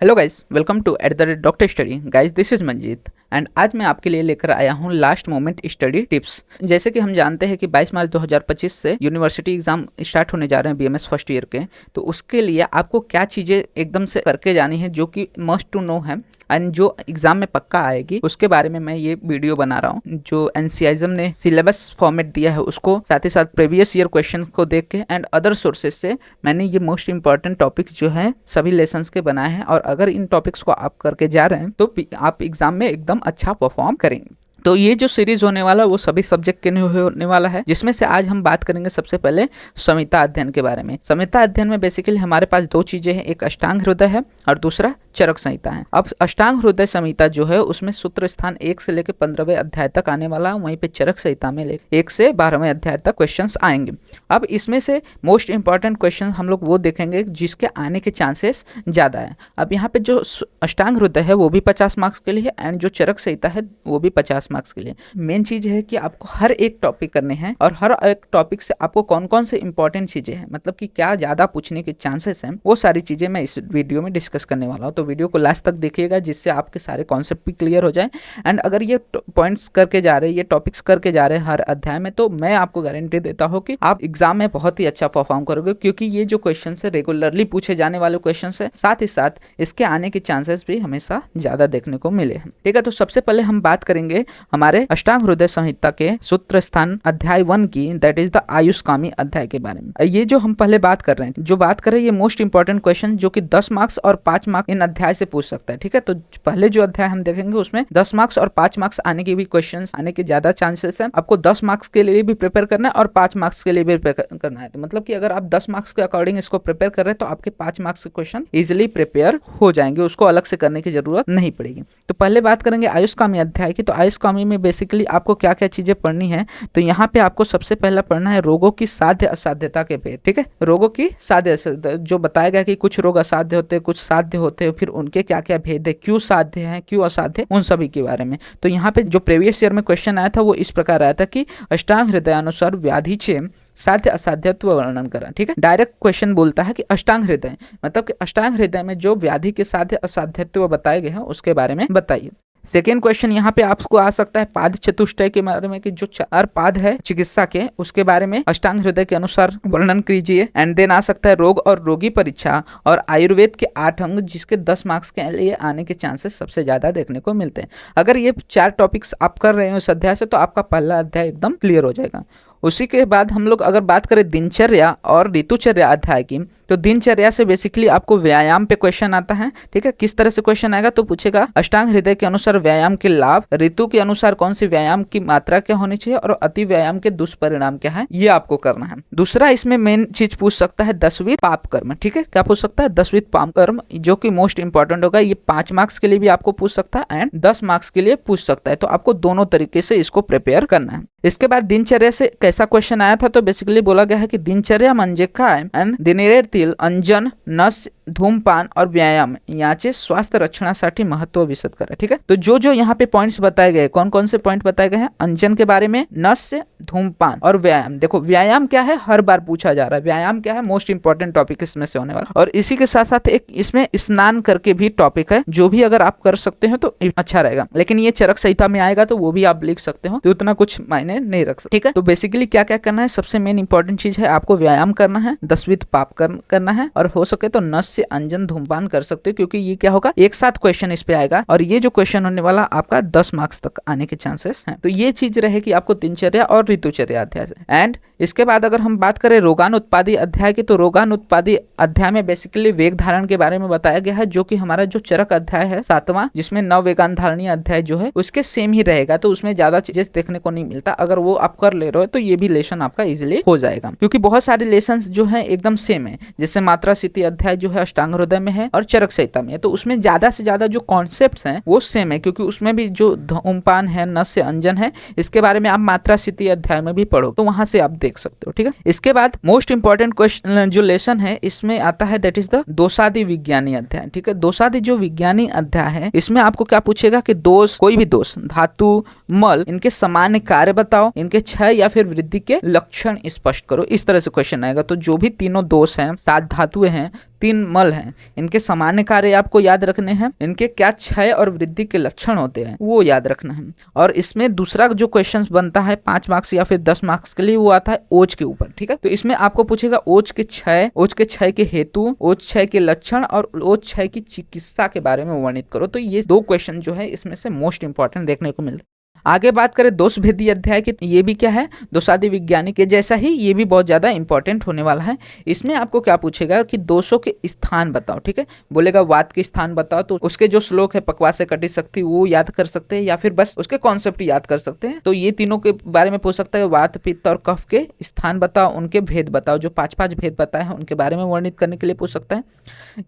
Hello guys, welcome to doctor study. Guys, this is Manjeet and आज मैं आपके लिए लेकर आया हूँ लास्ट मोमेंट स्टडी टिप्स। जैसे कि हम जानते हैं कि 22 मार्च 2025 से यूनिवर्सिटी एग्जाम स्टार्ट होने जा रहे हैं बीएमएस फर्स्ट ईयर के। तो उसके लिए आपको क्या चीज़ें एकदम से करके जानी है जो कि मस्ट टू नो है एंड जो एग्जाम में पक्का आएगी, उसके बारे में मैं ये वीडियो बना रहा हूँ। जो एनसीआईएम ने सिलेबस फॉर्मेट दिया है उसको, साथ ही साथ प्रीवियस ईयर क्वेश्चन को देख के एंड अदर सोर्सेज से मैंने ये मोस्ट इंपॉर्टेंट टॉपिक्स जो है सभी लेसन्स के बनाए हैं। और अगर इन टॉपिक्स को आप करके जा रहे हैं तो आप एग्जाम में एकदम अच्छा परफॉर्म करेंगे। तो ये जो सीरीज होने वाला वो सभी सब्जेक्ट के लिए होने वाला है, जिसमें से आज हम बात करेंगे सबसे पहले संहिता अध्ययन के बारे में। संहिता अध्ययन में बेसिकली हमारे पास दो चीजें हैं, एक अष्टांग हृदय है और दूसरा चरक संहिता है। अब अष्टांग हृदय संहिता जो है उसमें सूत्र स्थान 1 से लेकर 15वें अध्याय तक आने वाला है, वहीं पे चरक संहिता में 1 से 12वें अध्याय तक क्वेश्चंस आएंगे। अब इसमें से मोस्ट इंपॉर्टेंट क्वेश्चन हम लोग वो देखेंगे जिसके आने के चांसेस ज्यादा है। अब यहाँ पे जो अष्टांग हृदय है वो भी 50 मार्क्स के लिए एंड जो चरक संहिता है वो भी 50 मार्क्स के लिए। मेन चीज है कि आपको हर एक टॉपिक करने हैं और हर एक टॉपिक से आपको कौन कौन से इंपॉर्टेंट चीजें हैं, मतलब कि क्या ज्यादा पूछने के चांसेस हैं, वो सारी चीजें मैं इस वीडियो में डिस्कस करने वाला हूं। तो वीडियो को लास्ट तक देखिएगा जिससे आपके सारे कॉन्सेप्ट भी क्लियर हो जाए। एंड अगर ये पॉइंट्स करके जा रहे हैं, ये टॉपिक्स करके जा रहे हैं हर अध्याय में, तो मैं आपको गारंटी देता हूं कि आप एग्जाम में बहुत ही अच्छा परफॉर्म करोगे, क्योंकि ये जो क्वेश्चन है रेगुलरली पूछे जाने वाले क्वेश्चन है, साथ ही साथ इसके आने के चांसेस भी हमेशा ज्यादा देखने को मिले हैं। ठीक है, तो सबसे पहले हम बात करेंगे हमारे अष्टांग हृदय संहिता के सूत्र स्थान अध्याय 1 की, दैट इज द आयुष्कामी अध्याय के बारे में। ये जो हम पहले बात कर रहे हैं, जो बात कर रहे हैं, ये मोस्ट इंपॉर्टेंट क्वेश्चन जो कि 10 मार्क्स और 5 मार्क्स इन अध्याय से पूछ सकता है। ठीक है, तो पहले जो अध्याय हम देखेंगे उसमें 10 मार्क्स और 5 मार्क्स आने के भी क्वेश्चन आने के ज्यादा चांसेस है। आपको 10 मार्क्स के लिए भी प्रिपेयर करना है और 5 मार्क्स के लिए भी प्रिपेयर करना है। तो मतलब कि अगर आप 10 मार्क्स के अकॉर्डिंग इसको प्रिपेयर कर रहे हैं तो आपके 5 मार्क्स के क्वेश्चन इजिली प्रिपेयर हो जाएंगे, उसको अलग से करने की जरूरत नहीं पड़ेगी। तो पहले बात करेंगे आयुष्कामी अध्याय की। तो आयुष्कामी में बेसिकली आपको क्या क्या चीजें पढ़नी है, तो यहाँ पे आपको सबसे पहला पढ़ना है रोगों की साध्य असाध्यता के भेद। ठीक है, रोगों की साध्य जो बताया गया कि कुछ रोग असाध्य होते हैं, कुछ साध्य होते हैं, फिर उनके क्या क्या भेद है, क्यों साध्य है क्यों असाध्य, उन सभी के बारे में। तो यहाँ पे जो प्रीवियस ईयर में क्वेश्चन आया था वो इस प्रकार आया था कि अष्टांग हृदयानुसार व्याधीचे साध्य असाध्यत्व वर्णन करा। ठीक है, डायरेक्ट क्वेश्चन बोलता है कि अष्टांग हृदय मतलब कि अष्टांग हृदय में जो व्याधि के साध्य असाध्यत्व बताए गए हैं उसके बारे में बताइए। सेकेंड क्वेश्चन यहाँ पे आपको आ सकता है पाद चतुष्टय के बारे में, कि जो 4 पाद है चिकित्सा के उसके बारे में अष्टांग हृदय के अनुसार वर्णन कीजिए। एंड देन आ सकता है रोग और रोगी परीक्षा और आयुर्वेद के 8 अंग, जिसके 10 मार्क्स के लिए आने के चांसेस सबसे ज्यादा देखने को मिलते हैं। अगर ये 4 टॉपिक्स आप कर रहे हो इस अध्याय से तो आपका पहला अध्याय एकदम क्लियर हो जाएगा। उसी के बाद हम लोग अगर बात करें दिनचर्या और ऋतुचर्या अध्याय की, तो दिनचर्या से बेसिकली आपको व्यायाम पे क्वेश्चन आता है। ठीक है, किस तरह से क्वेश्चन आएगा, तो पूछेगा अष्टांग हृदय के अनुसार व्यायाम के लाभ, ऋतु के अनुसार कौन सी व्यायाम की मात्रा क्या होनी चाहिए और अति व्यायाम के दुष्परिणाम क्या है, ये आपको करना है। दूसरा इसमें मेन चीज पूछ सकता है 10वीं पाप कर्म। ठीक है, क्या पूछ सकता है 10वीं पाप कर्म, जो कि मोस्ट इंपॉर्टेंट होगा। ये 5 मार्क्स के लिए भी आपको पूछ सकता है एंड 10 मार्क्स के लिए पूछ सकता है। तो आपको दोनों तरीके से इसको प्रिपेयर करना है। इसके बाद दिनचर्या से कैसा क्वेश्चन आया था, तो बेसिकली बोला गया है कि दिनचर्या म्हणजे काय एंड दिनेतील अंजन नस धूमपान और व्यायाम याचे स्वास्थ्य रक्षणासाठी महत्व विशद करा। ठीक है, तो जो जो यहाँ पे पॉइंट्स बताए गए, कौन कौन से पॉइंट बताए गए हैं, अंजन के बारे में, नस, धूमपान और व्यायाम। देखो व्यायाम क्या है हर बार पूछा जा रहा है, व्यायाम क्या है मोस्ट इंपॉर्टेंट टॉपिक इसमें से होने वाला। और इसी के साथ साथ एक इसमें स्नान करके भी टॉपिक है, जो भी अगर आप कर सकते हो तो अच्छा रहेगा। लेकिन ये चरक संहिता में आएगा तो वो भी आप लिख सकते हो, तो उतना कुछ मायने नहीं रख सकते। ठीक है, तो बेसिकली क्या क्या करना है, सबसे मेन इंपॉर्टेंट चीज है आपको व्यायाम करना है, 10वीं पाप करना है और हो सके तो नस से अंजन धूमपान कर सकते हो, क्योंकि ये क्या होगा एक साथ क्वेश्चन इस पे आएगा और ये जो क्वेश्चन होने वाला आपका 10 मार्क्स तक आने के चांसेस हैं। तो ये चीज रहेगी आपको दिनचर्या और ऋतुचर्या अध्याय से। एंड इसके बाद अगर हम बात करें रोगान उत्पादी अध्याय की, तो रोगान उत्पादी अध्याय में बेसिकली वेग धारण के बारे में बताया गया है, जो कि हमारा जो चरक अध्याय है 7वां, जिसमें नववेगान धारणीय अध्याय जो है उसके सेम ही रहेगा। तो उसमें ज्यादा चीजें देखने को नहीं मिलता, अगर वो आप कर ले रहे हो तो ये भी लेसन आपका इजिली हो जाएगा, क्योंकि बहुत सारे लेसन जो है एकदम सेम है। जैसे मात्रा स्थिति अध्याय जो है अष्टांग हृदय में है और चरक संहिता में है, तो उसमें ज्यादा से ज्यादा जो कॉन्सेप्ट्स हैं वो सेम है, क्योंकि उसमें भी जो धूमपान है, नस से अंजन है, इसके बारे में आप मात्रा स्थिति अध्याय में भी पढ़ो, तो वहां से आप देख सकते हो। ठीक है, इसके बाद मोस्ट इंपॉर्टेंट क्वेश्चन जो लेसन है इसमें आता है दैट इज द दोषादि विज्ञानी अध्याय। ठीक है, दोषादि जो विज्ञानी अध्याय है इसमें आपको क्या पूछेगा कि दोष, कोई भी दोष, धातु, मल, इनके सामान्य कार्य बताओ, इनके क्षय या फिर वृद्धि के लक्षण स्पष्ट करो। इस तरह से क्वेश्चन आएगा। तो जो भी तीनों दोष हैं, 7 धातुएं हैं, 3 मल हैं, इनके सामान्य कार्य आपको याद रखने हैं, इनके क्या क्षय और वृद्धि के लक्षण होते हैं वो याद रखना है। और इसमें दूसरा जो क्वेश्चन बनता है 5 मार्क्स या फिर 10 मार्क्स के लिए, वो आता है ओज के ऊपर। ठीक है, तो इसमें आपको पूछेगा ओज के क्षय के हेतु, ओज क्षय के लक्षण और ओज क्षय की चिकित्सा के बारे में वर्णित करो। तो ये 2 क्वेश्चन जो है इसमें से मोस्ट इंपॉर्टेंट देखने को मिलते हैं। आगे बात करें दोष भेदी अध्याय की, ये भी क्या है, दोषादि विज्ञानी के जैसा ही ये भी बहुत ज्यादा इंपॉर्टेंट होने वाला है। इसमें आपको क्या पूछेगा कि दोषों के स्थान बताओ। ठीक है, बोलेगा वात के स्थान बताओ, तो उसके जो श्लोक है पक्वास से कटी शक्ति वो याद कर सकते हैं या फिर बस उसके कॉन्सेप्ट याद कर सकते हैं। तो ये तीनों के बारे में पूछ सकता है। वात, पित्त और कफ के स्थान बताओ, उनके भेद बताओ, जो 5 भेद बताए हैं उनके बारे में वर्णित करने के लिए पूछ सकता है।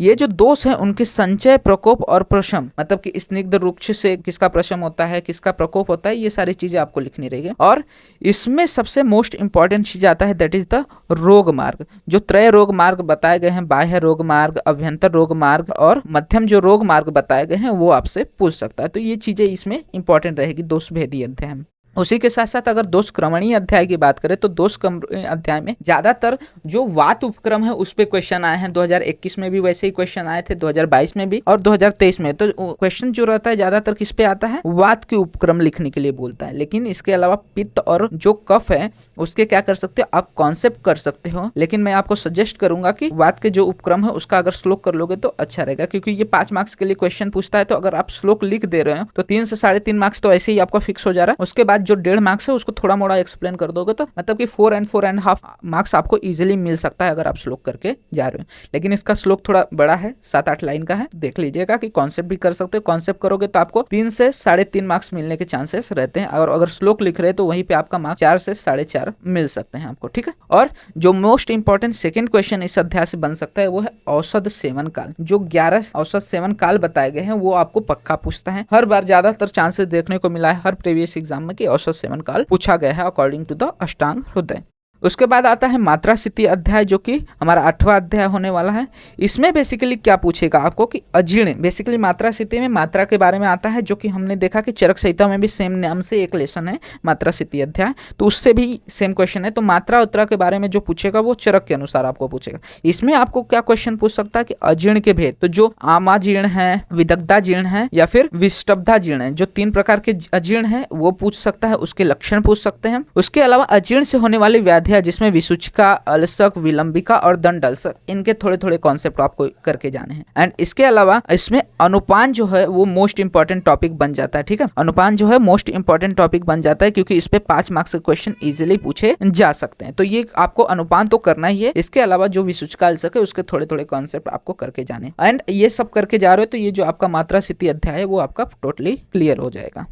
ये जो दोष है उनके संचय, प्रकोप और प्रशम, मतलब कि स्निग्ध रुक्ष से किसका प्रशम होता है, किसका प्रकोप होता है, ये सारी चीजें आपको लिखनी रहेगी। और इसमें सबसे मोस्ट इंपॉर्टेंट चीज आता है दैट इज द रोग मार्ग। जो त्रय रोग मार्ग बताए गए हैं, बाह्य रोग मार्ग, अभ्यंतर रोग मार्ग और मध्यम जो रोग मार्ग बताए गए हैं, वो आपसे पूछ सकता है। तो ये चीजें इसमें इंपॉर्टेंट रहेगी दोष भेदी अध्याय में। उसी के साथ साथ अगर दोष क्रमणीय अध्याय की बात करें तो दोष क्रमणीय अध्याय में ज्यादातर जो वात उपक्रम है उस पे क्वेश्चन आए हैं। 2021 में भी वैसे ही क्वेश्चन आए थे, 2022 में भी और 2023 में। तो क्वेश्चन जो रहता है ज्यादातर किस पे आता है, वात के उपक्रम लिखने के लिए बोलता है। लेकिन इसके अलावा पित्त और जो कफ है उसके क्या कर सकते हो आप, कॉन्सेप्ट कर सकते हो। लेकिन मैं आपको सजेस्ट करूंगा कि वात के जो उपक्रम है उसका अगर श्लोक कर लोगे तो अच्छा रहेगा, क्योंकि ये 5 मार्क्स के लिए क्वेश्चन पूछता है। तो अगर आप श्लोक लिख दे रहे हो तो 3 से 3.5 मार्क्स तो ऐसे ही आपका फिक्स हो जा रहा है। उसके बाद जो 1.5 मार्क्स है उसको थोड़ा मोड़ा एक्सप्लेन कर दोगे तो मतलब कि 4 and 4.5 मार्क्स आपको इजीली मिल सकता है अगर आप श्लोक करके जा रहे हो। लेकिन इसका श्लोक थोड़ा बड़ा है, 7-8 लाइन का है। देख लीजिएगा कि कॉन्सेप्ट भी कर सकते हो। कॉन्सेप्ट करोगे तो आपको 3 से 3.5 मार्क्स मिलने के चांसेस रहते हैं। और अगर श्लोक लिख रहे हैं तो वहीं पे आपका मार्क्स 4 से 4.5 मिल सकते हैं आपको। ठीक है, और जो मोस्ट इंपॉर्टेंट सेकंड क्वेश्चन इस अध्याय से बन सकता है वो है औषध सेवन काल। जो 11 औषध सेवन काल बताए गए हैं वो आपको पक्का पूछता है। हर बार ज्यादातर चांसेस देखने को मिला है हर प्रीवियस एग्जाम में कि औषध सेवन काल पूछा गया है अकॉर्डिंग टू द अष्टांग हृदय। उसके बाद आता है मात्रा स्थिति अध्याय, जो कि हमारा 8वां अध्याय होने वाला है। इसमें बेसिकली क्या पूछेगा आपको कि अजीर्ण, बेसिकली मात्रा स्थिति में मात्रा के बारे में आता है, जो कि हमने देखा कि चरक संहिता में भी सेम नाम से एक लेसन है मात्रा स्थिति अध्याय, तो उससे भी सेम क्वेश्चन है। तो मात्रा उत्तरा के बारे में जो पूछेगा वो चरक के अनुसार आपको पूछेगा। इसमें आपको क्या क्वेश्चन पूछ सकता है कि अजीर्ण के भेद, तो जो आमाजीर्ण है, विदग्धा जीर्ण है या फिर विष्टब्धा जीर्ण है, जो 3 प्रकार के अजीर्ण है वो पूछ सकता है। उसके लक्षण पूछ सकते हैं। उसके अलावा अजीर्ण से होने वाली व्याधियां जिसमें विसूचिका, अलसक, विलंबिका और दंड अल्सर, इनके थोड़े थोड़े कॉन्सेप्ट आपको करके जाने हैं। एंड इसके अलावा इसमें अनुपान जो है वो मोस्ट इंपॉर्टेंट टॉपिक बन जाता है। ठीक है, अनुपान जो है मोस्ट इंपॉर्टेंट टॉपिक बन जाता है क्योंकि इस पे 5 मार्क्स के क्वेश्चन इजीली पूछे जा सकते हैं। तो ये आपको अनुपान तो करना ही है। इसके अलावा जो विसूचिका, अलसक है उसके थोड़े थोड़े कॉन्सेप्ट आपको करके जाने। एंड ये सब करके जा रहे हो तो ये जो आपका मात्रा स्थिति अध्याय है वो आपका टोटली क्लियर हो जाएगा।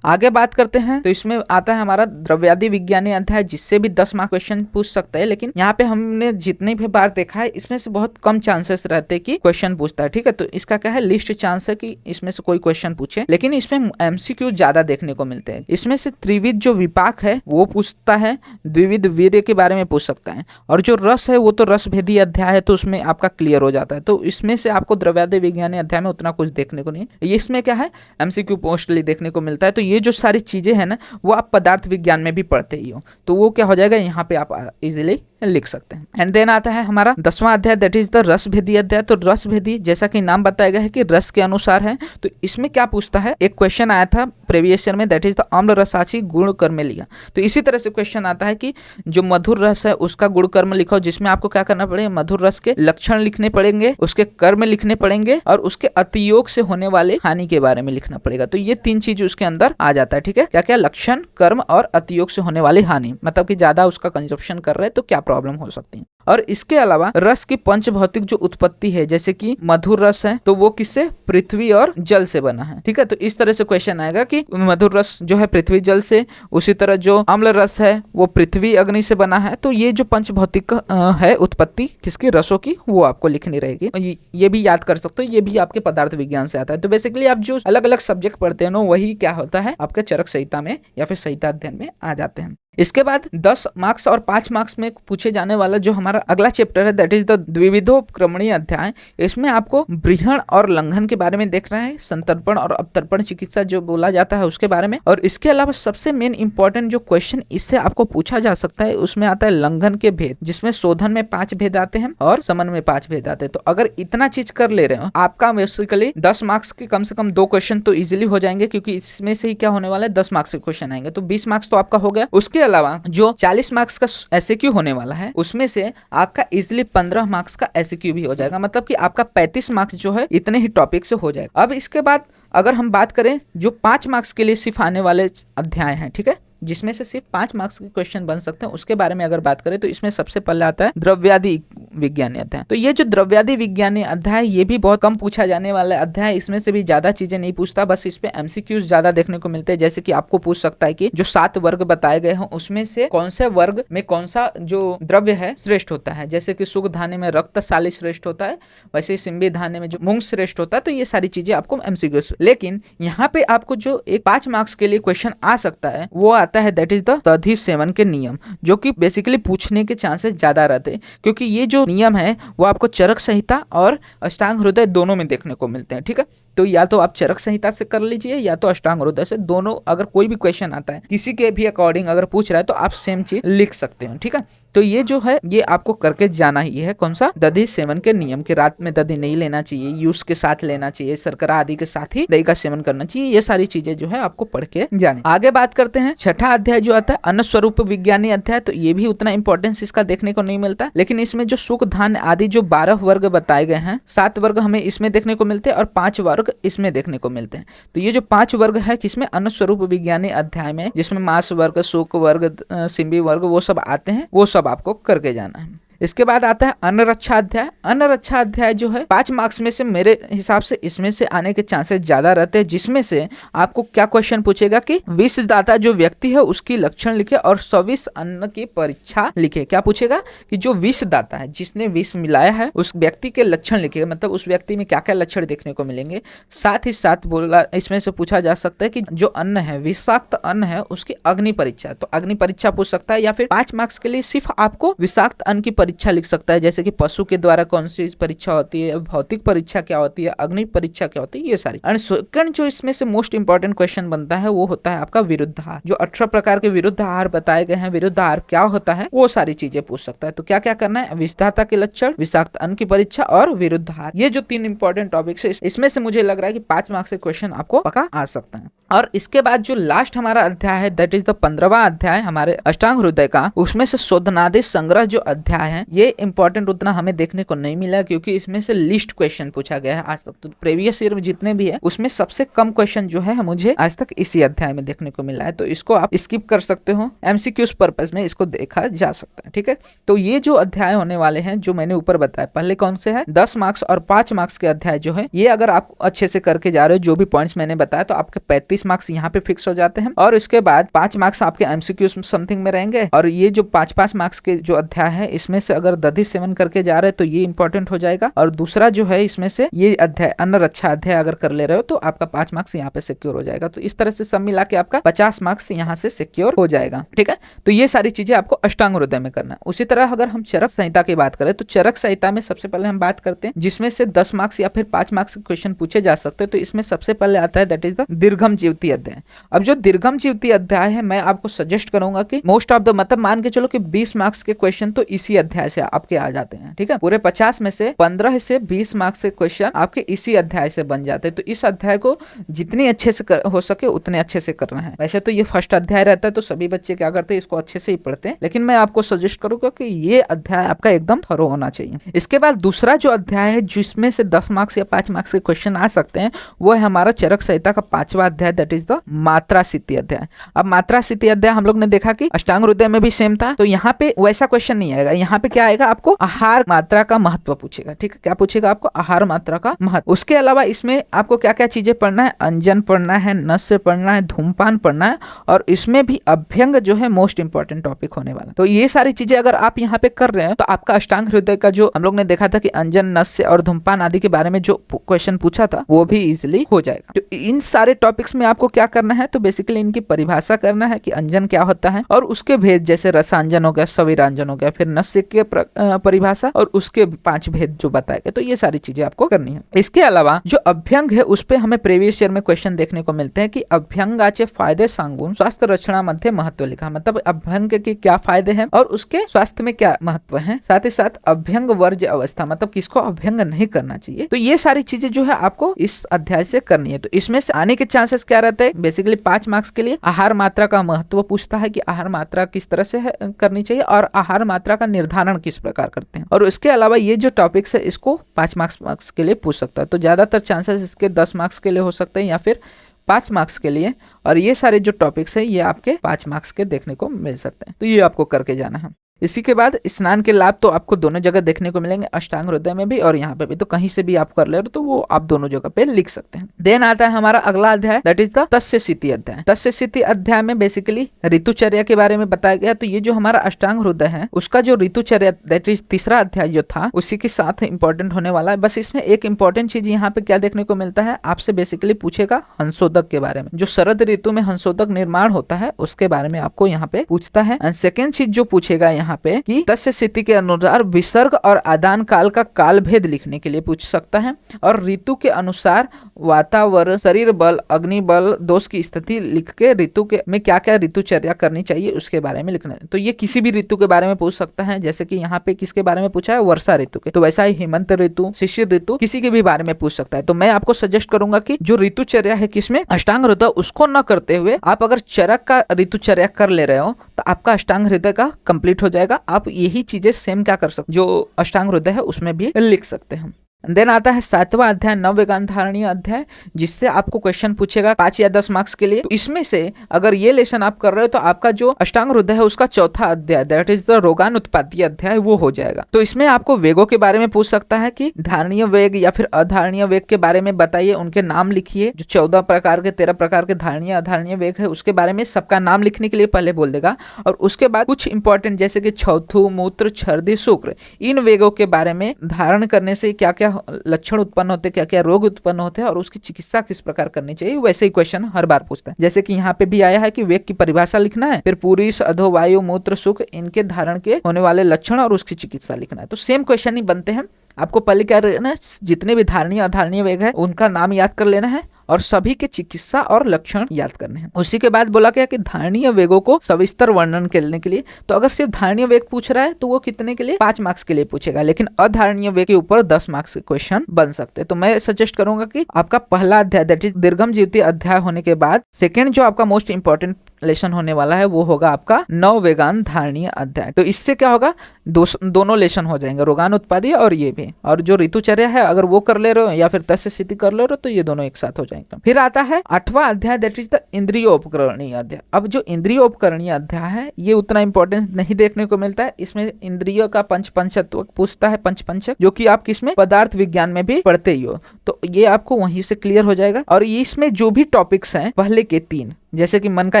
आगे बात करते हैं तो इसमें आता है हमारा द्रव्यादि विज्ञानी अध्याय, जिससे भी 10 मार्क क्वेश्चन पूछ सकता है। लेकिन यहाँ पे हमने जितनी भी बार देखा है इसमें से बहुत कम चांसेस रहते हैं कि क्वेश्चन पूछता है। ठीक है, तो इसका क्या है, लिस्ट चांस है कि इसमें से कोई क्वेश्चन पूछे, लेकिन इसमें एमसीक्यू ज्यादा देखने को मिलते हैं। इसमें से त्रिविध जो विपाक है वो पूछता है, द्विविध वीर्य के बारे में पूछ सकता है, और जो रस है वो तो रस भेदी अध्याय है तो उसमें आपका क्लियर हो जाता है। तो इसमें से आपको द्रव्यादि विज्ञानी अध्याय में उतना कुछ देखने को नहीं, इसमें क्या है एमसीक्यू मोस्टली देखने को मिलता है। तो ये जो सारी चीजें हैं ना वो आप पदार्थ विज्ञान में भी पढ़ते ही हो, तो वो क्या हो जाएगा यहाँ पे आप इजीली लिख सकते हैं। एंड देन आता है हमारा 10वां अध्याय दैट इज द रस भेदी अध्याय। तो रस भेदी जैसा कि नाम बताया गया है कि रस के अनुसार है। तो इसमें क्या पूछता है, एक क्वेश्चन आया था प्रीवियस ईयर में दैट इज द अम्ल रसाची गुण कर्म लिया। तो इसी तरह से क्वेश्चन आता है कि जो मधुर रस है उसका गुण कर्म लिखो, जिसमें आपको क्या करना पड़ेगा, मधुर रस के लक्षण लिखने पड़ेंगे, उसके कर्म लिखने पड़ेंगे और उसके अतियोग से होने वाले हानि के बारे में लिखना पड़ेगा। तो ये 3 चीज उसके अंदर आ जाता है। ठीक है, क्या क्या लक्षण, कर्म और अतियोग से होने वाली हानि, मतलब कि ज्यादा उसका कंजप्शन कर रहे हैं तो क्या प्रॉब्लम हो सकती है। और इसके अलावा रस की पंच भौतिक जो उत्पत्ति है, जैसे कि मधुर रस है तो वो किससे, पृथ्वी और जल से बना है। ठीक है, तो इस तरह से क्वेश्चन आएगा कि मधुर रस जो है पृथ्वी जल से, उसी तरह जो अम्ल रस है वो पृथ्वी अग्नि से बना है। तो ये जो पंच भौतिक है उत्पत्ति किसकी, रसों की, वो आपको लिखनी रहेगी। ये भी याद कर सकते हो, ये भी आपके पदार्थ विज्ञान से आता है। तो बेसिकली आप जो अलग अलग सब्जेक्ट पढ़ते हैं ना वही क्या होता है आपके चरक संहिता में या फिर संहिता अध्ययन में आ जाते हैं। इसके बाद 10 मार्क्स और 5 मार्क्स में पूछे जाने वाला जो हमारा अगला चैप्टर है दैट इज द द्विविधोपक्रमणीय अध्याय। इसमें आपको बृहण और लंघन के बारे में देखना है, संतर्पण और अपतर्पण चिकित्सा जो बोला जाता है उसके बारे में। और इसके अलावा सबसे मेन इंपॉर्टेंट जो क्वेश्चन इससे आपको पूछा जा सकता है उसमें आता है लंघन के भेद, जिसमें शोधन में 5 भेद आते हैं और समन में 5 भेद आते हैं। तो अगर इतना चीज कर ले रहे हो आपका बेसिकली 10 मार्क्स के कम से कम 2 क्वेश्चन तो इजीली हो जाएंगे, क्योंकि इसमें से ही क्या होने वाला है 10 मार्क्स के क्वेश्चन आएंगे, तो 20 मार्क्स तो आपका हो गया। उसके अलावा जो 40 मार्क्स का एसक्यू होने वाला है उसमें से आपका इजिली 15 मार्क्स का एसक्यू भी हो जाएगा, मतलब कि आपका 35 मार्क्स जो है इतने ही टॉपिक से हो जाएगा। अब इसके बाद अगर हम बात करें जो 5 मार्क्स के लिए सिर्फ आने वाले अध्याय हैं, ठीक है, जिसमें से सिर्फ 5 मार्क्स के क्वेश्चन बन सकते हैं, उसके बारे में अगर बात करें तो इसमें सबसे पहले आता है द्रव्यादि विज्ञानी अध्याय। तो ये जो द्रव्यादि विज्ञानी अध्याय ये भी बहुत कम पूछा जाने वाला अध्याय, इसमें से भी ज्यादा चीजें नहीं पूछता, बस इस पे एमसीक्यूज ज्यादा देखने को मिलते हैं। जैसे कि आपको पूछ सकता है कि जो 7 वर्ग बताए गए हैं उसमें से कौन से वर्ग में कौन सा जो द्रव्य है श्रेष्ठ होता है। जैसे कि सुग धान्य में रक्तसाली श्रेष्ठ होता है, वैसे सिंबी धान्य में जो मूंग श्रेष्ठ होता है। तो ये सारी चीजें आपको एमसीक्यूज, लेकिन यहाँ पे आपको जो एक 5 मार्क्स के लिए क्वेश्चन आ सकता है वो आता है दैट इज द दधि सेवन के नियम, जो कि बेसिकली पूछने के चांसेस ज्यादा रहते हैं, क्योंकि ये जो नियम है वो आपको चरक संहिता और अष्टांग हृदय दोनों में देखने को मिलते हैं। ठीक है, तो या तो आप चरक संहिता से कर लीजिए या तो अष्टांग हृदय से, दोनों अगर कोई भी क्वेश्चन आता है किसी के भी अकॉर्डिंग अगर पूछ रहा है तो आप सेम चीज लिख सकते हो। ठीक है, तो ये जो है ये आपको करके जाना ही है। कौन सा? दधि सेवन के नियम, कि रात में दधि नहीं लेना चाहिए, यूज के साथ लेना चाहिए, शर्करा आदि के साथ ही दही का सेवन करना चाहिए। ये सारी चीजें जो है आपको पढ़ के जाने। आगे बात करते हैं छठा अध्याय जो आता है अन्न स्वरूप विज्ञानी अध्याय। तो ये भी उतना इंपॉर्टेंस इसका देखने को नहीं मिलता, लेकिन इसमें जो सुख धान्य आदि जो 12 वर्ग बताए गए हैं, 7 वर्ग हमें इसमें देखने को मिलते हैं और 5 वर्ग इसमें देखने को मिलते हैं। तो ये जो 5 वर्ग है किसमें? अन्न स्वरूप विज्ञानी अध्याय में, जिसमें मांस वर्ग, शुक वर्ग, सिंबी वर्ग वो सब आते हैं, वो सब आपको करके जाना है। इसके बाद आता है अन्न रक्षा अध्याय। अन्न रक्षा अध्याय जो है 5 मार्क्स में से मेरे हिसाब से इसमें से आने के चांसेस ज्यादा रहते हैं, जिसमें से आपको क्या क्वेश्चन पूछेगा कि विषदाता जो व्यक्ति है उसकी लक्षण लिखे और सविष अन्न की परीक्षा लिखे। क्या पूछेगा कि जो विषदाता है, जिसने विष मिलाया है, उस व्यक्ति के लक्षण लिखे, मतलब उस व्यक्ति में क्या क्या लक्षण देखने को मिलेंगे। साथ ही साथ बोला इसमें से पूछा जा सकता है कि जो अन्न है, विषाक्त अन्न है, उसकी अग्नि परीक्षा, तो अग्नि परीक्षा पूछ सकता है, या फिर 5 मार्क्स के लिए सिर्फ आपको विषाक्त अन्न की परीक्षा लिख सकता है, जैसे कि पशु के द्वारा कौन सी परीक्षा होती है, भौतिक परीक्षा क्या होती है, अग्नि परीक्षा क्या होती है, ये सारी। और सेकंड जो इसमें से मोस्ट इंपॉर्टेंट क्वेश्चन बनता है वो होता है आपका विरुद्ध आहार। जो 18 प्रकार के विरुद्ध आहार बताए गए हैं, विरुद्ध आहार क्या होता है वो सारी चीजें पूछ सकता है। तो क्या क्या करना है? विषदाता के लक्षण, विषाक्त अन्न की परीक्षा और विरुद्ध आहार, ये जो 3 इंपॉर्टेंट टॉपिक्स है, इसमें से मुझे लग रहा है कि 5 मार्क्स के क्वेश्चन आपको पक्का आ सकता है। और इसके बाद जो लास्ट हमारा अध्याय है दैट इज द 15वां अध्याय हमारे अष्टांग हृदय का, उसमें से शोधनादेश संग्रह जो अध्याय है ये इंपॉर्टेंट उतना हमें देखने को नहीं मिला, क्योंकि इसमें से लिस्ट क्वेश्चन पूछा गया है आज तक। तो प्रीवियस ईयर में जितने भी है उसमें सबसे कम क्वेश्चन जो है मुझे आज तक इसी अध्याय में देखने को मिला है, तो इसको आप स्किप कर सकते हो, एमसीक्यूज पर्पस में इसको देखा जा सकता है। ठीक है, तो ये जो अध्याय होने वाले हैं जो मैंने ऊपर बताया, पहले कौन से है 10 मार्क्स और 5 मार्क्स के अध्याय जो है, ये अगर आप अच्छे से करके जा रहे हो जो भी पॉइंट्स मैंने बताया, तो आपके 35 मार्क्स यहाँ पे फिक्स हो जाते हैं, और इसके बाद 5 मार्क्स आपके एमसीक्यूज समथिंग में रहेंगे। और ये जो 5-5 मार्क्स के जो अध्याय है इसमें से अगर दधि सेवन करके जा रहे हैं तो ये इंपॉर्टेंट हो जाएगा, और दूसरा जो है इसमें से ये अध्याय अन्न रक्षा अध्याय अगर कर ले रहे हो तो आपका 5 मार्क्स यहाँ पे सिक्योर हो जाएगा। तो इस तरह से सब मिला के आपका 50 मार्क्स यहाँ से सिक्योर हो जाएगा। ठीक है, तो ये सारी चीजें आपको अष्टांग हृदय में करना है। उसी तरह अगर हम चरक संहिता की बात करें तो चरक संहिता में सबसे पहले हम बात करते हैं जिसमें से 10 मार्क्स या फिर 5 मार्क्स के क्वेश्चन पूछे जा सकते हैं। तो इसमें सबसे पहले आता है दैट इज द दीर्घम जीवती अध्याय। अब जो दीर्घम जीवती अध्याय है मैं आपको सजेस्ट करूंगा कि मोस्ट ऑफ द, मतलब मान के चलो कि 20 मार्क्स के क्वेश्चन तो इसी अध्याय से आपके आ जाते हैं। ठीक है, पूरे 50 में से 15 से 20 मार्क्स के क्वेश्चन आपके इसी अध्याय से बन जाते हैं। तो इस अध्याय को जितनी अच्छे से हो सके उतने अच्छे से करना है। वैसे तो ये फर्स्ट अध्याय रहता है तो सभी बच्चे क्या करते हैं, इसको अच्छे से ही पढ़ते हैं, लेकिन मैं आपको सजेस्ट करूंगा कि ये अध्याय आपका एकदम थरो होना चाहिए। इसके बाद दूसरा जो अध्याय है जिसमें से 10 मार्क्स या 5 मार्क्स के क्वेश्चन आ सकते हैं वो है हमारा चरक संहिता का 5वां अध्याय दैट इज द मात्रा स्थिति अध्याय। अब मात्रा स्थिति अध्याय हम लोग ने देखा कि अष्टांग हृदय में भी सेम था, तो यहाँ पे वैसा क्वेश्चन नहीं आएगा। यहाँ पे क्या आएगा, आपको आहार मात्रा का महत्व पूछेगा। ठीक है, क्या पूछेगा आपको? आहार मात्रा का महत्व। उसके अलावा इसमें आपको क्या क्या चीजें पढ़ना है, अंजन पढ़ना है, नस्य पढ़ना है, धूमपान पढ़ना है, और इसमें भी अभ्यंग जो है मोस्ट इंपॉर्टेंट टॉपिक होने वाला। तो ये सारी चीजें अगर आप यहाँ पे कर रहे हैं तो आपका अष्टांग हृदय का जो हम लोग ने देखा था कि अंजन, नस्य और धूमपान आदि के बारे में जो क्वेश्चन पूछा था वो भी इजिली हो जाएगा। तो इन सारे टॉपिक्स में में आपको क्या करना है, तो बेसिकली इनकी परिभाषा करना है कि अंजन क्या होता है और उसके भेद, जैसे रसांजन हो गया, सविरांजन हो गया, फिर नस्य के परिभाषा और उसके 5 भेद जो बताए गए, तो ये सारी चीजें आपको करनी है। इसके अलावा जो अभ्यंग है उस पे हमें प्रीवियस ईयर में क्वेश्चन देखने को मिलते हैं कि अभ्यंगाचे फायदे सांगून स्वास्थ्य रक्षणा मध्य महत्व लिखा, मतलब अभ्यंग के क्या फायदे हैं और उसके स्वास्थ्य में क्या महत्व है, साथ ही साथ अभ्यंग वर्ज्य अवस्था, मतलब किसको अभ्यंग नहीं करना चाहिए। तो ये सारी चीजें जो है आपको इस अध्याय से करनी है। तो इसमें से आने के चांसेस क्या रहते हैं, बेसिकली 5 मार्क्स के लिए आहार मात्रा का महत्व पूछता है कि आहार मात्रा किस तरह से करनी चाहिए और आहार मात्रा का निर्धारण किस प्रकार करते हैं, और उसके अलावा ये जो टॉपिक्स है इसको 5 मार्क्स के लिए पूछ सकता है। तो ज्यादातर चांसेस इसके 10 मार्क्स के लिए हो सकते हैं या फिर 5 मार्क्स के लिए, और ये सारे जो टॉपिक्स है ये आपके 5 मार्क्स के देखने को मिल सकते हैं। तो ये आपको करके जाना है। इसी के बाद स्नान के लाभ तो आपको दोनों जगह देखने को मिलेंगे, अष्टांग हृदय में भी और यहाँ पे भी, तो कहीं से भी आप कर ले रहे हो तो वो आप दोनों जगह पे लिख सकते हैं। देन आता है हमारा अगला अध्याय, दैट इज द तस्य स्थिति अध्याय। तस्य स्थिति अध्याय में बेसिकली ऋतुचर्या के बारे में बताया गया। तो ये जो हमारा अष्टांग हृदय है उसका जो ऋतुचर्या, दैट इज तीसरा अध्याय जो था, उसी के साथ इंपॉर्टेंट होने वाला है। बस इसमें एक इंपॉर्टेंट चीज यहाँ पे क्या देखने को मिलता है, आपसे बेसिकली पूछेगा हंसोदक के बारे में। जो शरद ऋतु में हंसोदक निर्माण होता है उसके बारे में आपको यहाँ पे पूछता है। एंड सेकेंड चीज जो पूछेगा यहाँ पे कि तस्य स्थिति के अनुसार विसर्ग और आदान काल का काल भेद लिखने के लिए पूछ सकता है, और ऋतु के अनुसार वातावरण, शरीर बल, अग्नि बल, दोष की स्थिति लिख के ऋतु के में क्या क्या ऋतुचर्या करनी चाहिए उसके बारे में लिखना है। तो ये किसी भी ऋतु के बारे में पूछ सकता है, जैसे कि यहाँ पे किसके बारे में पूछा है, वर्षा ऋतु के, तो वैसा ही हेमंत ऋतु, शिशिर ऋतु, किसी के भी बारे में पूछ सकता है। तो मैं आपको सजेस्ट करूंगा कि जो ऋतुचर्या है किसमें, अष्टांग हृदय, उसको न करते हुए आप अगर चरक का ऋतुचर्या कर ले रहे हो तो आपका अष्टांग हृदय का कंप्लीट हो जाएगा। आप यही चीजें सेम क्या कर सकते, जो अष्टांग हृदय है उसमें भी लिख सकते हैं। देन आता है 7वां अध्याय, नववेगान धारणीय अध्याय, जिससे आपको क्वेश्चन पूछेगा 5 या 10 मार्क्स के लिए। तो इसमें से अगर ये लेसन आप कर रहे हो तो आपका जो अष्टांग हृदय है उसका चौथा अध्याय, दैट इज द रोगान उत्पादीय अध्याय, वो हो जाएगा। तो इसमें आपको वेगों के बारे में पूछ सकता है कि धारणीय वेग या फिर अधारणीय वेग के बारे में बताइए, उनके नाम लिखिए। जो 14 प्रकार के 13 प्रकार के धारणीय अधारणीय वेग है उसके बारे में सबका नाम लिखने के लिए पहले बोल देगा, और उसके बाद कुछ इंपॉर्टेंट जैसे कि छौथु, मूत्र, छर्दी, शुक्र, इन वेगों के बारे में धारण करने से क्या क्या लक्षण उत्पन्न होते हैं, क्या क्या रोग उत्पन्न होते हैं और उसकी चिकित्सा किस प्रकार करनी चाहिए, वैसे ही क्वेश्चन हर बार पूछता है। जैसे कि यहाँ पे भी आया है कि वेग की परिभाषा लिखना है, फिर पुरुष, अधो, वायु, मूत्र, शुक्र, इनके धारण के होने वाले लक्षण और उसकी चिकित्सा लिखना है। तो सेम क्वेश्चन ही बनते हैं। आपको पहले क्या रहना है, जितने भी धारणीय अधारणीय वेग है उनका नाम याद कर लेना है और सभी के चिकित्सा और लक्षण याद करने हैं। उसी के बाद बोला गया कि धारणीय वेगों को सविस्तर वर्णन करने के लिए, तो अगर सिर्फ धारणीय वेग पूछ रहा है तो वो कितने के लिए, 5 मार्क्स के लिए पूछेगा, लेकिन अधारणीय वेग के ऊपर 10 मार्क्स के क्वेश्चन बन सकते हैं। तो मैं सजेस्ट करूंगा कि आपका पहला अध्याय, दैट इज दीर्घम ज्योति अध्याय होने के बाद सेकेंड जो आपका मोस्ट इंपॉर्टेंट लेसन होने वाला है वो होगा आपका नववेगान धारणीय अध्याय। तो इससे क्या होगा, दोनों लेसन हो जाएंगे, रोगान उत्पादी और ये भी, और जो ऋतुचर्या है अगर वो कर ले रहे हो या फिर तस्य स्थिति कर ले रहे हो तो ये दोनों एक साथ हो जाएंगे। फिर आता है 8वां अध्याय, दैट इज द इंद्रियोपकरणीय अध्याय। अब जो इंद्रियोपकरणीय अध्याय है ये उतना इंपॉर्टेंस नहीं देखने को मिलता है। इसमें इंद्रियों का पंचपंचत्व पूछता है, पंचपंचक, जो कि आप किसमें, पदार्थ विज्ञान में भी पढ़ते ही हो, तो ये आपको वहीं से क्लियर हो जाएगा। और इसमें जो भी टॉपिक्स हैं पहले के 3, जैसे कि मन का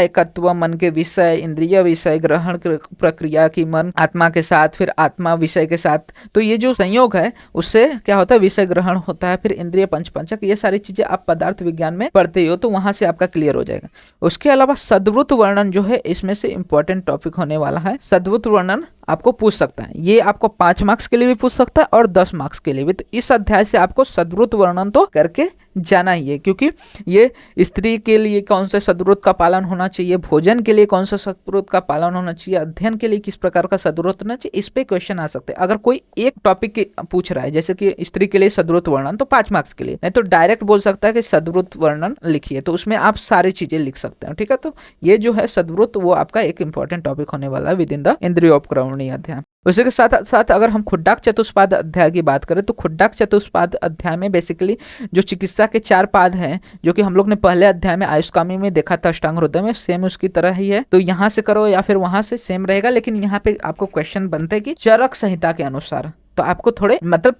एकत्व, मन के विषय, इंद्रिय विषय, ग्रहण प्रक्रिया की मन आत्मा के साथ, फिर आत्मा विषय के साथ, तो ये जो संयोग है उससे क्या होता है, विषय ग्रहण होता है, फिर इंद्रिय पंचपंचक, ये सारी चीजें आप पदार्थ विज्ञान में पढ़ते हो तो वहां से आपका क्लियर हो जाएगा। उसके अलावा सद्वृत वर्णन जो है इसमें से इंपॉर्टेंट टॉपिक होने वाला है। सद्वृत वर्णन आपको पूछ सकता है, ये आपको 5 मार्क्स के लिए भी पूछ सकता है और 10 मार्क्स के लिए भी। तो इस अध्याय से आपको सद्वृत वर्णन तो करके जाना ही है, क्योंकि ये स्त्री के लिए कौन से सद्वृत का पालन होना चाहिए, भोजन के लिए कौन सा सद्वृत का पालन होना चाहिए, अध्ययन के लिए किस प्रकार का सद्वृत होना चाहिए, इस पे क्वेश्चन आ सकते हैं। अगर कोई एक टॉपिक पूछ रहा है जैसे कि स्त्री के लिए सद्वृत वर्णन, तो 5 मार्क्स के लिए, नहीं तो डायरेक्ट बोल सकता है कि सद्वृत वर्णन लिखिए, तो उसमें आप सारी चीजें लिख सकते हैं। ठीक है, तो ये जो है सद्वृत वो आपका एक इंपॉर्टेंट टॉपिक होने वाला है विद इन द इंद्रियोपकरणीय अध्याय। उसी के साथ साथ अगर हम खुड्डाक चतुष्पाद अध्याय की बात करें तो खुड्डाक चतुष्पाद अध्याय में बेसिकली जो चिकित्सा के 4 पाद हैं, जो कि हम लोग ने पहले अध्याय में आयुष्कामी में देखा था अष्टांग हृदय में, सेम उसकी तरह ही है। तो यहाँ से करो या फिर वहां से सेम रहेगा, लेकिन यहाँ पे आपको क्वेश्चन बनते हैं कि चरक संहिता के अनुसार, तो आपको थोड़े मतलब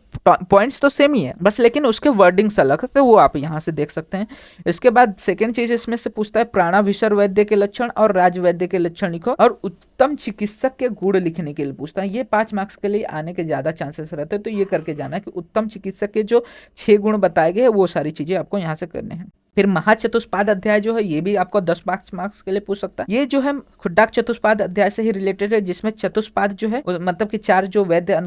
पॉइंट्स तो सेम ही है बस, लेकिन उसके वर्डिंग्स अलग है, तो वो आप यहाँ से देख सकते हैं। इसके बाद सेकंड चीज इसमें से पूछता है प्राणाभिसर वैद्य के लक्षण और राज वैद्य के लक्षण लिखो, और उत्तम चिकित्सक के गुण लिखने के लिए पूछता है। ये 5 मार्क्स के लिए आने के ज्यादा चांसेस रहते हैं, तो ये करके जाना है कि उत्तम चिकित्सक के जो 6 गुण बताए गए वो सारी चीजें आपको यहाँ से करने हैं। फिर महाचतुष्पाद अध्याय जो है ये भी आपको 10 मार्क्स के लिए पूछ सकता है। ये जो है खुड्डाक चतुष्पाद अध्याय से ही रिलेटेड है, जिसमें चतुष्पाद जो है मतलब कि 4 जो वैद्य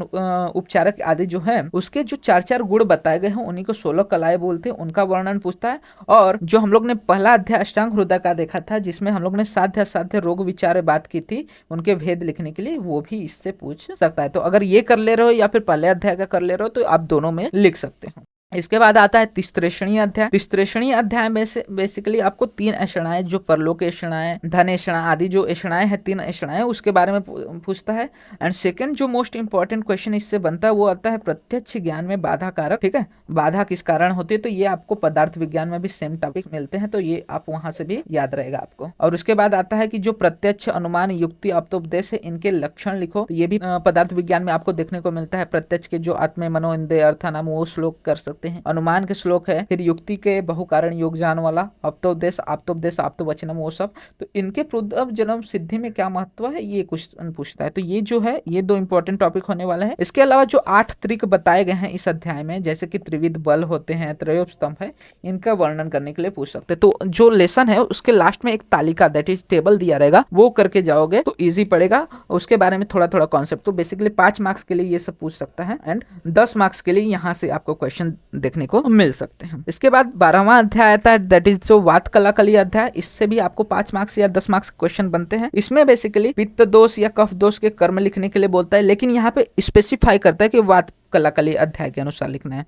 उपचारक आदि जो है उसके जो 4 गुण बताए गए हैं उन्हीं को 16 कलाएं बोलते हैं, उनका वर्णन पूछता है। और जो हम लोग ने पहला अध्याय अष्टांग हृदय का देखा था, जिसमें हम लोग ने साध्य असाध्य रोग विचार बात की थी उनके भेद लिखने के लिए, वो भी इससे पूछ सकता है। तो अगर ये कर ले रहे हो या फिर पहले अध्याय का कर ले रहे हो तो आप दोनों में लिख सकते हो। इसके बाद आता है तिस्त्रेषणी अध्याय। तिस्त्रेषणी अध्याय में से बेसिकली आपको 3 ऐषणाएं, जो परलोक ऐषणाएं, धन ऐषणा आदि जो ऐषणाएं हैं, 3 ऐषणाएं, उसके बारे में पूछता है। एंड सेकंड जो मोस्ट इंपॉर्टेंट क्वेश्चन इससे बनता है वो आता है प्रत्यक्ष ज्ञान में बाधा कारक। ठीक है, बाधा किस कारण होती है, तो ये आपको पदार्थ विज्ञान में भी सेम टॉपिक मिलते हैं, तो ये आप वहां से भी याद रहेगा आपको। और उसके बाद आता है कि जो प्रत्यक्ष, अनुमान, युक्ति, अप्तोपदेश है, इनके लक्षण लिखो। तो ये भी पदार्थ विज्ञान में आपको देखने को मिलता है। प्रत्यक्ष के जो आत्मे मनो इंद्रिय अर्थानाम वो श्लोक कर सकते हैं, अनुमान के श्लोक है, फिर युक्ति के बहुकारण योग जान वाला, अप्तोपदेश, आप्तोपदेश, आप्तवचनम, वो सब। तो इनके पूर्व जन्म सिद्धि में क्या महत्व है ये क्वेश्चन पूछता है। तो ये जो है ये 2 इंपॉर्टेंट टॉपिक होने वाला है। इसके अलावा जो 8 त्रिक बताए गए हैं इस अध्याय में, जैसे कि त्रिविध बल होते हैं, त्रयोप स्तंभ है, इनका वर्णन करने के लिए पूछ सकते हैं। तो जो लेसन है उसके लास्ट में एक तालिका, दैट इज टेबल दिया रहेगा, वो करके जाओगे तो ईजी पड़ेगा। उसके बारे में थोड़ा थोड़ा कॉन्सेप्ट, तो बेसिकली 5 मार्क्स के लिए ये सब पूछ सकता है एंड 10 मार्क्स के लिए यहाँ से आपको क्वेश्चन देखने को मिल सकते हैं। इसके बाद 12वां अध्याय आता है, दैट इज जो वात कलाकली अध्याय। इससे भी आपको 5 मार्क्स या 10 मार्क्स क्वेश्चन बनते हैं। इसमें बेसिकली पित्त दोष या कफ दोष के कर्म लिखने के लिए बोलता है, लेकिन यहाँ पे स्पेसिफाई करता है कि वात कलाकली अध्याय के अनुसार लिखना है।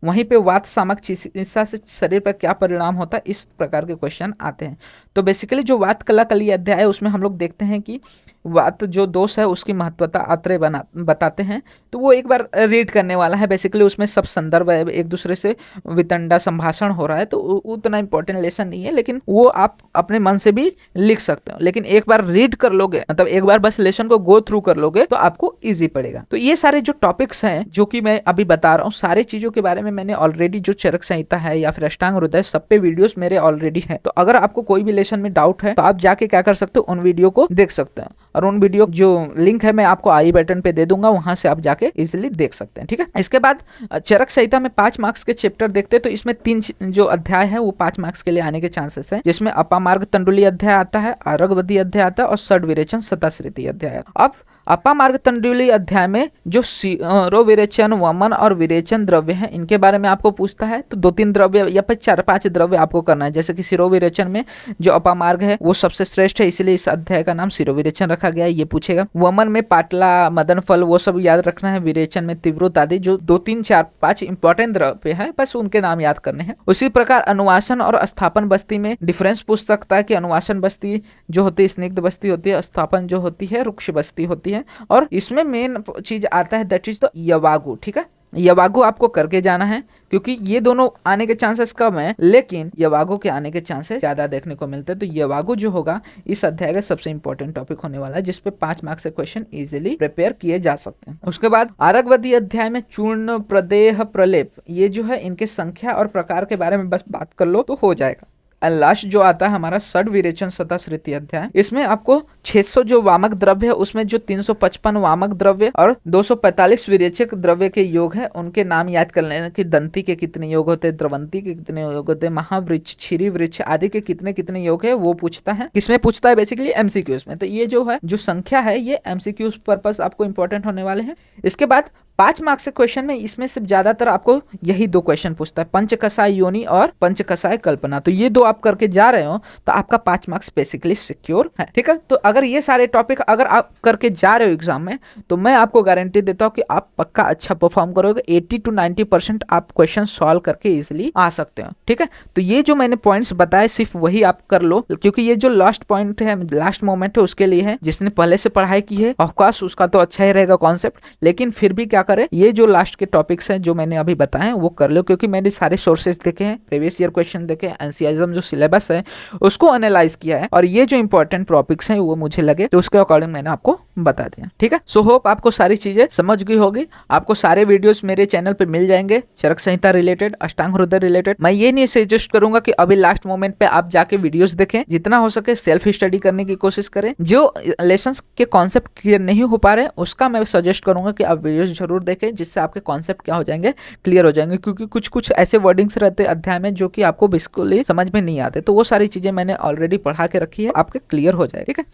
वहीं पे वात सामक चिकित्सा से शरीर पर क्या परिणाम होता है, इस प्रकार के क्वेश्चन आते हैं। तो बेसिकली जो वात कलाकली अध्याय है उसमें हम लोग देखते हैं कि वात जो दोष है उसकी महत्वता आत्रेय बताते हैं। तो वो एक बार रीड करने वाला है। बेसिकली उसमें सब संदर्भ है, एक दूसरे से वितंडा संभाषण हो रहा है, तो उतना इंपॉर्टेंट लेसन नहीं है, लेकिन वो आप अपने मन से भी लिख सकते हो। लेकिन एक बार रीड कर लोगे, मतलब एक बार बस लेसन को गो थ्रू कर लोगे तो आपको ईजी पड़ेगा। तो ये सारे जो टॉपिक्स हैं जो कि मैं अभी बता रहा हूँ, सारे चीजों के बारे में मैंने ऑलरेडी, जो चरक संहिता है या फिर अष्टांग हृदय, सब पे वीडियोस मेरे ऑलरेडी है। तो अगर आपको कोई भी लेसन में डाउट है तो आप जाके क्या कर सकते हो, उन वीडियो को देख सकते हैं। और उन वीडियो जो लिंक है मैं आपको आई बटन पे दे दूंगा, वहां से आप जाके इजिली देख सकते हैं। ठीक है, इसके बाद चरक संहिता में 5 मार्क्स के चैप्टर देखते हैं। तो इसमें 3 जो अध्याय है वो 5 मार्क्स के लिए आने के चांसेस है, जिसमें अपामार्ग तंडुली अध्याय आता है, आरगवदी अध्याय आता है और षड विरेचन शताश्रिति अध्याय। अब अपामार्ग तंडुली अध्याय में जो सिरो विरेचन, वमन और विरेचन द्रव्य है, इनके बारे में आपको पूछता है। तो 2-3 द्रव्य या फिर 4-5 द्रव्य आपको करना है। जैसे कि सिरो विरेचन में जो अपामार्ग है वो सबसे श्रेष्ठ है, इसलिए इस अध्याय का नाम सिरो विरेचन रखा गया है, ये पूछेगा। वमन में पाटला, मदन फल, वो सब याद रखना है। विरेचन में तीव्रता आदि, जो 2-3-4-5 इंपॉर्टेंट द्रव्य है, बस उनके नाम याद करने हैं। उसी प्रकार अनुवासन और स्थापन बस्ती में डिफरेंस पूछ सकता है कि अनुवासन बस्ती जो होती है स्निग्ध बस्ती होती है, स्थापन जो होती है रुक्ष बस्ती होती है। और इसमें मेन चीज आता है दैट इज द यवागु। ठीक है, यवागु आपको करके जाना है, क्योंकि ये दोनों आने के चांसेस कम है, लेकिन यवागु के आने के चांसेस ज्यादा देखने को मिलते हैं। तो यवागु जो होगा इस अध्याय का सबसे इंपॉर्टेंट टॉपिक होने वाला है, जिसपे 5 मार्क्स से क्वेश्चन इजीली प्रिपेयर किए जा सकते हैं। उसके बाद आरगवदी अध्याय में चूर्ण, प्रदेह, प्रलेप, ये जो है इनके संख्या और प्रकार के बारे में बस बात कर लो तो हो जाएगा। लास्ट जो आता है हमारा षड विरेचन शताश्रिति अध्याय, इसमें आपको 600 जो वामक द्रव्य है उसमें जो 355 वामक द्रव्य और 245 विरेचक द्रव्य के योग है, उनके नाम याद कर लेना कि दंती के कितने योग होते हैं, द्रवंती के कितने योग होते हैं, महावृक्ष, क्षीरी वृक्ष आदि के कितने कितने योग है, वो पूछता है। किसमें पूछता है, बेसिकली एमसीक्यूज में। तो ये जो है जो संख्या है ये एमसीक्यूज पर्पस आपको इंपॉर्टेंट होने वाले हैं। इसके बाद 5 मार्क्स के क्वेश्चन में इसमें से ज्यादातर आपको यही 2 क्वेश्चन पूछता है, पंचकसाय योनि और पंचकसाय कल्पना। तो ये 2 आप करके जा रहे हो तो आपका 5 मार्क्स बेसिकली सिक्योर है। ठीक है, तो अगर ये सारे टॉपिक अगर आप करके जा रहे हो एग्जाम में, तो मैं आपको गारंटी देता हूँ कि आप पक्का अच्छा परफॉर्म करोगे। 80 to 90% आप क्वेश्चन सॉल्व करके इजिली आ सकते हो। ठीक है, तो ये जो मैंने पॉइंट्स बताए सिर्फ वही आप कर लो, क्योंकि ये जो लास्ट पॉइंट है, लास्ट मोमेंट है, उसके लिए है। जिसने पहले से पढ़ाई की है ऑफकोर्स उसका तो अच्छा ही रहेगा कॉन्सेप्ट, लेकिन फिर भी क्या करें, ये जो लास्ट के टॉपिक्स हैं जो मैंने अभी बताए वो कर लो, क्योंकि मैंने सारे सोर्सेज देखे हैं, प्रीवियस ईयर क्वेश्चन देखे, एनसीईआरटी जो सिलेबस है उसको एनालाइज किया है, और ये जो इंपॉर्टेंट टॉपिक्स हैं वो मुझे लगे तो उसके अकॉर्डिंग मैंने आपको बता दिया। ठीक है, सो होप आपको सारी चीजें समझ गई होगी। आपको सारे वीडियोस मेरे चैनल पे मिल जाएंगे, चरक संहिता रिलेटेड, अष्टांग हृदय रिलेटेड। मैं ये नहीं सजेस्ट करूंगा कि अभी लास्ट मोमेंट पे आप जाके वीडियोस देखें, जितना हो सके सेल्फ स्टडी करने की कोशिश करें। जो लेसन्स के कॉन्सेप्ट क्लियर नहीं हो पा रहे उसका मैं सजेस्ट करूंगा कि आप वीडियोस जरूर जरूर देखें, जिससे आपके कॉन्सेप्ट क्या हो जाएंगे, क्लियर हो जाएंगे, क्योंकि कुछ कुछ ऐसे वर्डिंग्स रहते हैं अध्याय में जो कि आपको बिल्कुल समझ में नहीं आते, तो वो सारी चीजें मैंने ऑलरेडी पढ़ा के रखी है, आपके क्लियर हो जाए। ठीक है,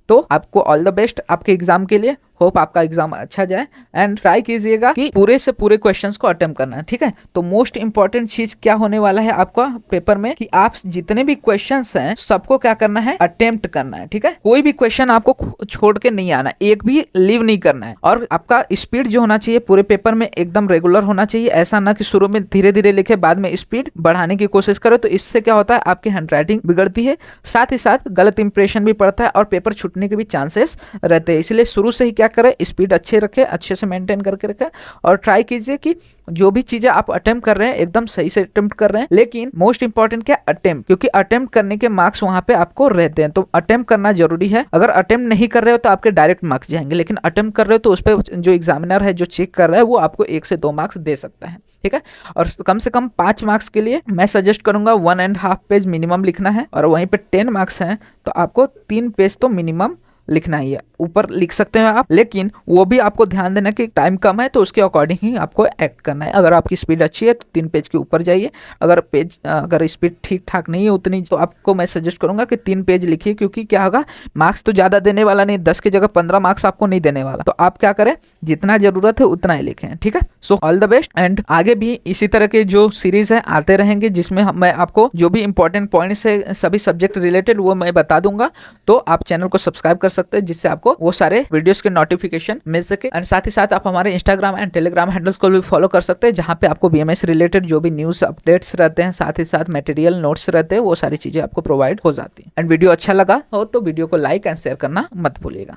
तो आपको ऑल द बेस्ट आपके एग्जाम के लिए। होप आपका एग्जाम अच्छा जाए एंड ट्राई कीजिएगा कि पूरे से पूरे क्वेश्चंस को अटेम्प्ट करना है। ठीक है, तो मोस्ट इंपॉर्टेंट चीज क्या होने वाला है आपका पेपर में कि आप जितने भी क्वेश्चंस हैं सबको क्या करना है, अटेम्प्ट करना है। ठीक है, कोई भी क्वेश्चन आपको छोड़ के नहीं आना, एक भी लीव नहीं करना है, और आपका स्पीड जो होना चाहिए पूरे पेपर में एकदम रेगुलर होना चाहिए। ऐसा ना कि शुरू में धीरे धीरे लिखे बाद में स्पीड बढ़ाने की कोशिश करो, तो इससे क्या होता है आपकी हैंडराइटिंग बिगड़ती है, साथ ही साथ गलत इंप्रेशन भी पड़ता है और पेपर छूटने के भी चांसेस रहते हैं। इसलिए शुरू से ही क्या करें, स्पीड अच्छे रखें, अच्छे से मेंटेन करके रखें, और ट्राई कीजिए कि जो भी चीजें आप अटेम्प्ट कर रहे हैं एकदम सही से अटेम्प्ट कर रहे हैं। लेकिन मोस्ट इंपॉर्टेंट क्या, अटेम्प्ट, क्योंकि अटेम्प्ट करने के मार्क्स वहां पे आपको रहते हैं, तो अटेम्प्ट करना जरूरी है। अगर अटेम्प्ट नहीं कर रहे हो तो आपके डायरेक्ट मार्क्स जाएंगे, लेकिन अटेम्प्ट कर रहे हो तो उस पर जो एग्जामिनर है जो चेक कर रहा है वो आपको 1 से 2 मार्क्स दे सकता है। ठीक है, और कम से कम 5 मार्क्स के लिए मैं सजेस्ट करूंगा 1.5 पेज मिनिमम लिखना है, और वहीं पे 10 मार्क्स हैं तो आपको 3 पेज तो मिनिमम लिखना ही है। ऊपर लिख सकते हैं आप, लेकिन वो भी आपको ध्यान देना कि टाइम कम है तो उसके अकॉर्डिंग ही आपको एक्ट करना है। अगर आपकी स्पीड अच्छी है तो 3 पेज के ऊपर जाइए, अगर स्पीड ठीक ठाक नहीं है उतनी, तो आपको मैं सजेस्ट करूंगा कि 3 पेज लिखिए, क्योंकि क्या होगा, मार्क्स तो ज्यादा देने वाला नहीं, 10 की जगह 15 मार्क्स आपको नहीं देने वाला, तो आप क्या करें, जितना जरूरत है उतना ही लिखें। ठीक है, so all the best, and आगे भी इसी तरह के जो सीरीज है आते रहेंगे, जिसमें मैं आपको जो भी इंपॉर्टेंट पॉइंट्स है सभी सब्जेक्ट रिलेटेड वो मैं बता दूंगा। तो आप चैनल को सब्सक्राइब कर सकते हैं, जिससे आपको वो सारे वीडियोस के नोटिफिकेशन मिल सके। एंड साथ ही साथ आप हमारे इंस्टाग्राम एंड टेलीग्राम हैंडल्स को भी फॉलो कर सकते हैं, जहां पे आपको बीएमएस रिलेटेड जो भी न्यूज अपडेट्स रहते हैं, साथ ही साथ मटेरियल नोट्स रहते हैं, वो सारी चीजें आपको प्रोवाइड हो जाती हैं। एंड वीडियो अच्छा लगा हो तो वीडियो को लाइक एंड शेयर करना मत भूलिएगा।